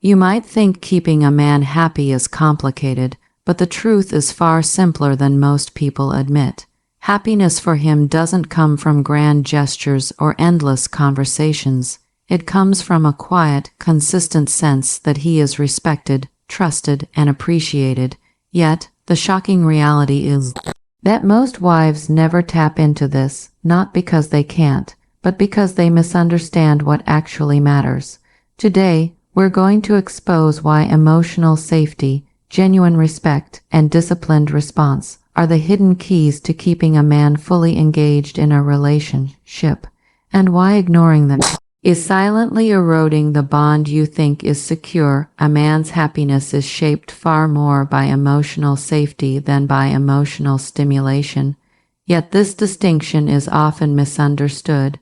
You might think keeping a man happy is complicated, but the truth is far simpler than most people admit. Happiness for him doesn't come from grand gestures or endless conversations. It comes from a quiet, consistent sense that he is respected, trusted, and appreciated. Yet, the shocking reality is that most wives never tap into this, not because they can't, but because they misunderstand what actually matters. Today, we're going to expose why emotional safety, genuine respect, and disciplined response are the hidden keys to keeping a man fully engaged in a relationship, and why ignoring them is silently eroding the bond you think is secure. A man's happiness is shaped far more by emotional safety than by emotional stimulation, yet this distinction is often misunderstood.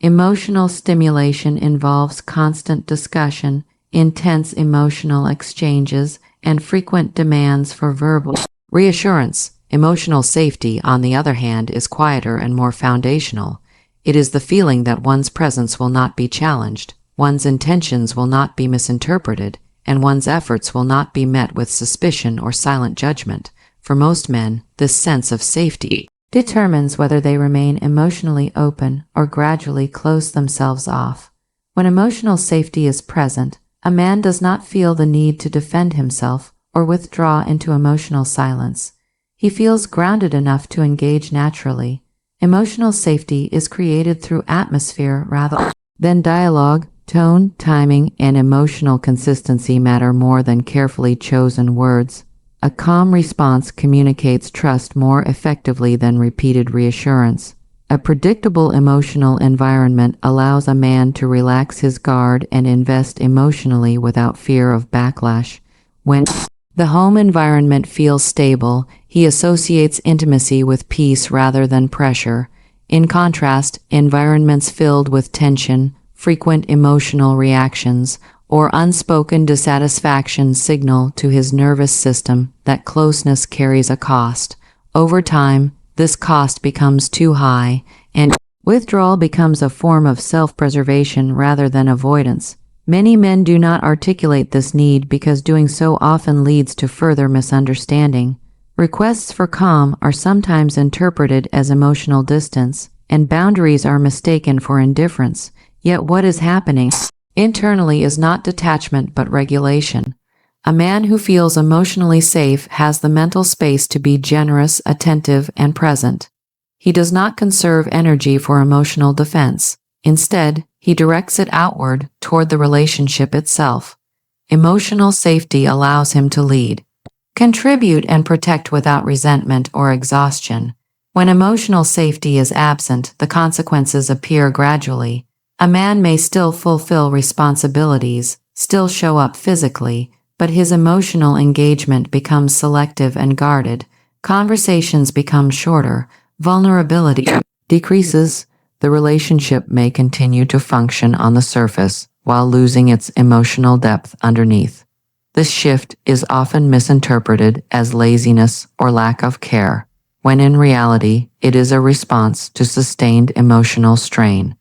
Emotional stimulation involves constant discussion, intense emotional exchanges, and frequent demands for verbal reassurance. Emotional safety, on the other hand, is quieter and more foundational. It is the feeling that one's presence will not be challenged, one's intentions will not be misinterpreted, and one's efforts will not be met with suspicion or silent judgment. For most men, this sense of safety determines whether they remain emotionally open or gradually close themselves off. When emotional safety is present, a man does not feel the need to defend himself or withdraw into emotional silence. He feels grounded enough to engage naturally. Emotional safety is created through atmosphere rather than dialogue. Tone, timing, and emotional consistency matter more than carefully chosen words. A calm response communicates trust more effectively than repeated reassurance. A predictable emotional environment allows a man to relax his guard and invest emotionally without fear of backlash. When the home environment feels stable, he associates intimacy with peace rather than pressure. In contrast, environments filled with tension, frequent emotional reactions, or unspoken dissatisfaction signal to his nervous system that closeness carries a cost. Over time, this cost becomes too high, and withdrawal becomes a form of self-preservation rather than avoidance. Many men do not articulate this need because doing so often leads to further misunderstanding. Requests for calm are sometimes interpreted as emotional distance, and boundaries are mistaken for indifference. Yet what is happening internally is not detachment but regulation. A man who feels emotionally safe has the mental space to be generous, attentive, and present. He does not conserve energy for emotional defense. Instead, he directs it outward toward the relationship itself. Emotional safety allows him to lead, contribute, and protect without resentment or exhaustion. When emotional safety is absent, the consequences appear gradually. A man may still fulfill responsibilities, still show up physically, but his emotional engagement becomes selective and guarded. Conversations become shorter, vulnerability decreases. The relationship may continue to function on the surface while losing its emotional depth underneath. This shift is often misinterpreted as laziness or lack of care, when in reality it is a response to sustained emotional strain.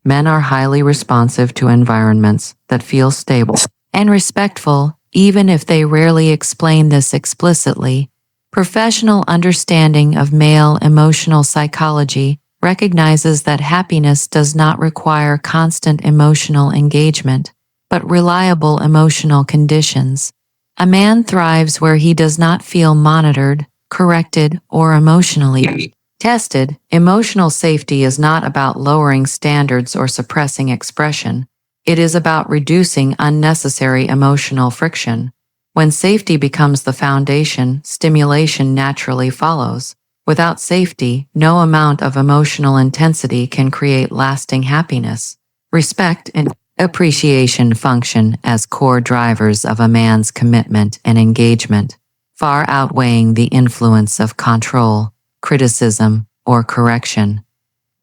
Men are highly responsive to environments that feel stable and respectful, even if they rarely explain this explicitly. Professional understanding of male emotional psychology recognizes that happiness does not require constant emotional engagement, but reliable emotional conditions. A man thrives where he does not feel monitored, corrected, or emotionally tested. Emotional safety is not about lowering standards or suppressing expression. It is about reducing unnecessary emotional friction. When safety becomes the foundation, stimulation naturally follows. Without safety, no amount of emotional intensity can create lasting happiness. Respect and appreciation function as core drivers of a man's commitment and engagement, far outweighing the influence of control, criticism, or correction.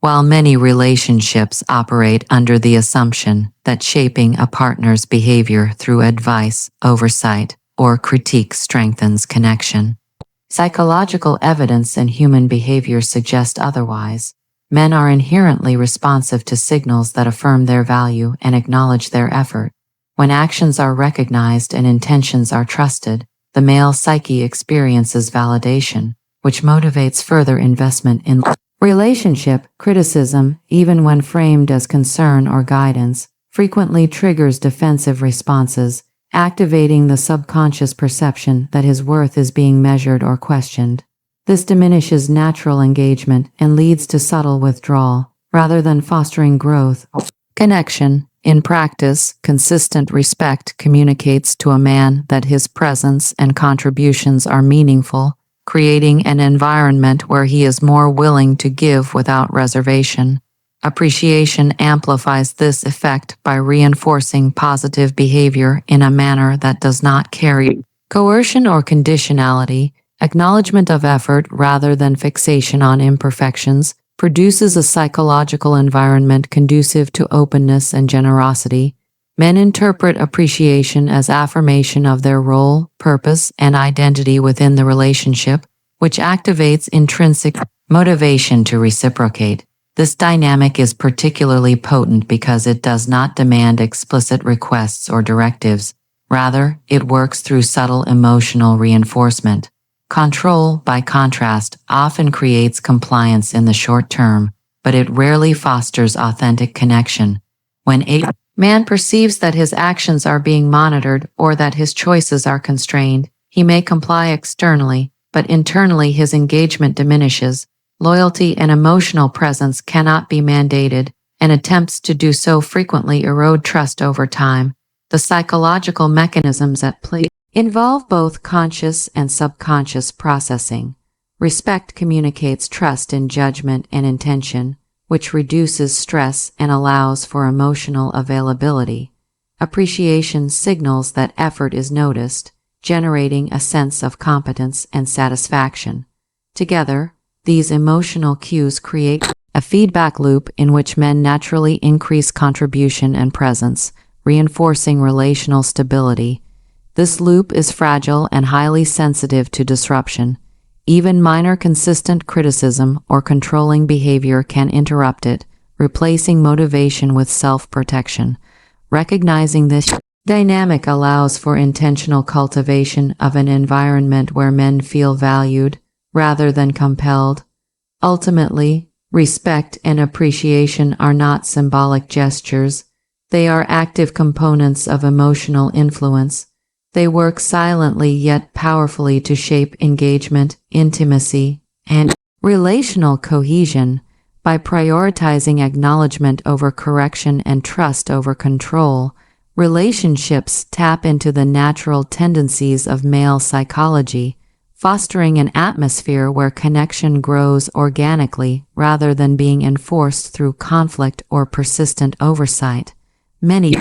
While many relationships operate under the assumption that shaping a partner's behavior through advice, oversight, or critique strengthens connection, psychological evidence and human behavior suggest otherwise. Men are inherently responsive to signals that affirm their value and acknowledge their effort. When actions are recognized and intentions are trusted, the male psyche experiences validation, which motivates further investment in relationship. Criticism, even when framed as concern or guidance, frequently triggers defensive responses, activating the subconscious perception that his worth is being measured or questioned. This diminishes natural engagement and leads to subtle withdrawal, rather than fostering growth or connection. In practice, consistent respect communicates to a man that his presence and contributions are meaningful, creating an environment where he is more willing to give without reservation. Appreciation amplifies this effect by reinforcing positive behavior in a manner that does not carry coercion or conditionality. Acknowledgement of effort rather than fixation on imperfections produces a psychological environment conducive to openness and generosity. Men interpret appreciation as affirmation of their role, purpose, and identity within the relationship, which activates intrinsic motivation to reciprocate. This dynamic is particularly potent because it does not demand explicit requests or directives. Rather, it works through subtle emotional reinforcement. Control, by contrast, often creates compliance in the short term, but it rarely fosters authentic connection. When a man perceives that his actions are being monitored or that his choices are constrained, he may comply externally, but internally his engagement diminishes. Loyalty and emotional presence cannot be mandated, and attempts to do so frequently erode trust over time. The psychological mechanisms at play involve both conscious and subconscious processing. Respect communicates trust in judgment and intention, which reduces stress and allows for emotional availability. Appreciation signals that effort is noticed, generating a sense of competence and satisfaction. Together, these emotional cues create a feedback loop in which men naturally increase contribution and presence, reinforcing relational stability. This loop is fragile and highly sensitive to disruption. Even minor consistent criticism or controlling behavior can interrupt it, replacing motivation with self-protection. Recognizing this dynamic allows for intentional cultivation of an environment where men feel valued, rather than compelled. Ultimately, respect and appreciation are not symbolic gestures. They are active components of emotional influence. They work silently yet powerfully to shape engagement, intimacy, and relational cohesion. By prioritizing acknowledgement over correction and trust over control, relationships tap into the natural tendencies of male psychology, fostering an atmosphere where connection grows organically rather than being enforced through conflict or persistent oversight. Many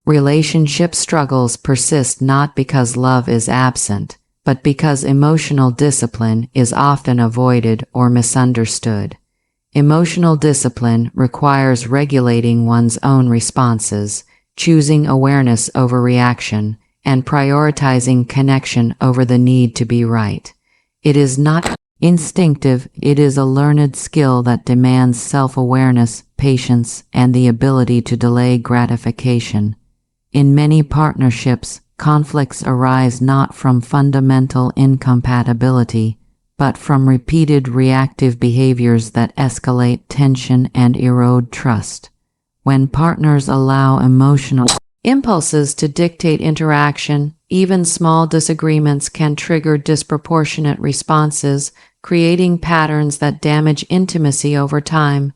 relationship struggles persist not because love is absent, but because emotional discipline is often avoided or misunderstood. Emotional discipline requires regulating one's own responses, choosing awareness over reaction, and prioritizing connection over the need to be right. It is not instinctive, it is a learned skill that demands self-awareness, patience, and the ability to delay gratification. In many partnerships, conflicts arise not from fundamental incompatibility, but from repeated reactive behaviors that escalate tension and erode trust. When partners allow emotional impulses to dictate interaction, even small disagreements can trigger disproportionate responses, creating patterns that damage intimacy over time.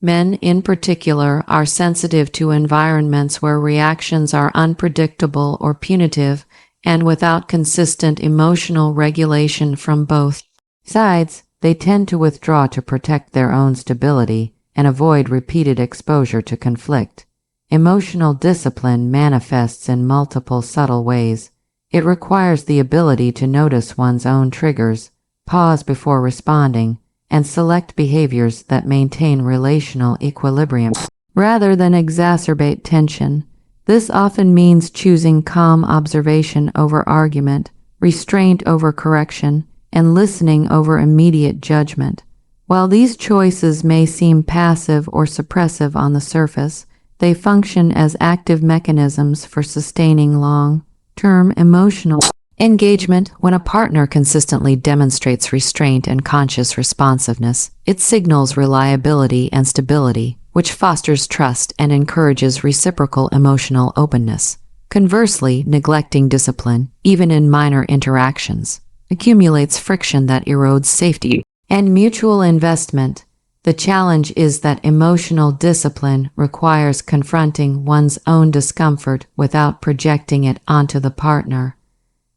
Men, in particular, are sensitive to environments where reactions are unpredictable or punitive, and without consistent emotional regulation from both sides, they tend to withdraw to protect their own stability and avoid repeated exposure to conflict. Emotional discipline manifests in multiple subtle ways. It requires the ability to notice one's own triggers, pause before responding, and select behaviors that maintain relational equilibrium rather than exacerbate tension. This often means choosing calm observation over argument, restraint over correction, and listening over immediate judgment. While these choices may seem passive or suppressive on the surface, They function as active mechanisms for sustaining long-term emotional engagement. When a partner consistently demonstrates restraint and conscious responsiveness, it signals reliability and stability, which fosters trust and encourages reciprocal emotional openness. Conversely, neglecting discipline, even in minor interactions, accumulates friction that erodes safety and mutual investment. The challenge is that emotional discipline requires confronting one's own discomfort without projecting it onto the partner.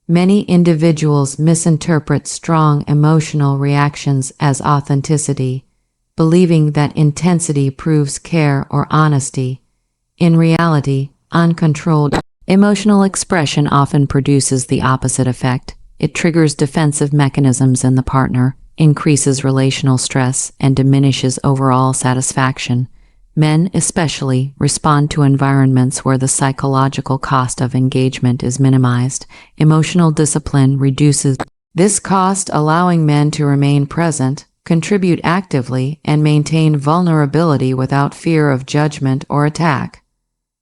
Many individuals misinterpret strong emotional reactions as authenticity, believing that intensity proves care or honesty. In reality, uncontrolled emotional expression often produces the opposite effect. It triggers defensive mechanisms in the partner, increases relational stress, and diminishes overall satisfaction. Men, especially, respond to environments where the psychological cost of engagement is minimized. Emotional discipline reduces this cost, allowing men to remain present, contribute actively, and maintain vulnerability without fear of judgment or attack.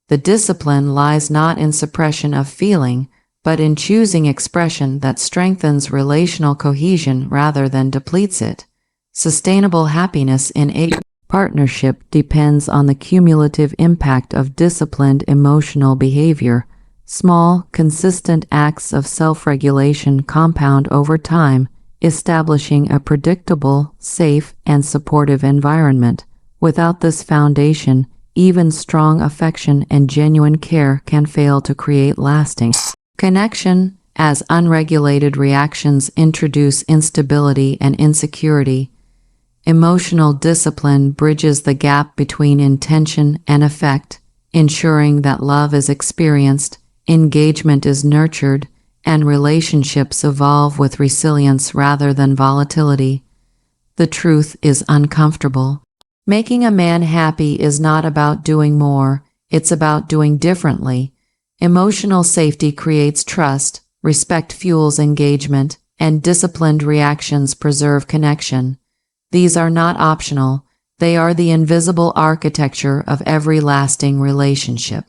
The discipline lies not in suppression of feeling, but in choosing expression that strengthens relational cohesion rather than depletes it. Sustainable happiness in a partnership depends on the cumulative impact of disciplined emotional behavior. Small, consistent acts of self-regulation compound over time, establishing a predictable, safe, and supportive environment. Without this foundation, even strong affection and genuine care can fail to create lasting connection, as unregulated reactions introduce instability and insecurity. Emotional discipline bridges the gap between intention and effect, ensuring that love is experienced, engagement is nurtured, and relationships evolve with resilience rather than volatility. The truth is uncomfortable. Making a man happy is not about doing more, it's about doing differently. Emotional safety creates trust, respect fuels engagement, and disciplined reactions preserve connection. These are not optional, they are the invisible architecture of every lasting relationship.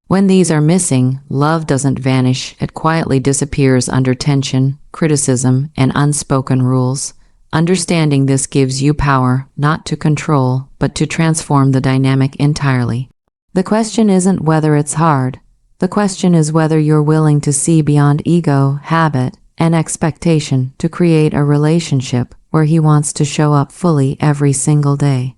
When these are missing, love doesn't vanish, it quietly disappears under tension, criticism, and unspoken rules. Understanding this gives you power, not to control, but to transform the dynamic entirely. The question isn't whether it's hard. The question is whether you're willing to see beyond ego, habit, and expectation to create a relationship where he wants to show up fully every single day.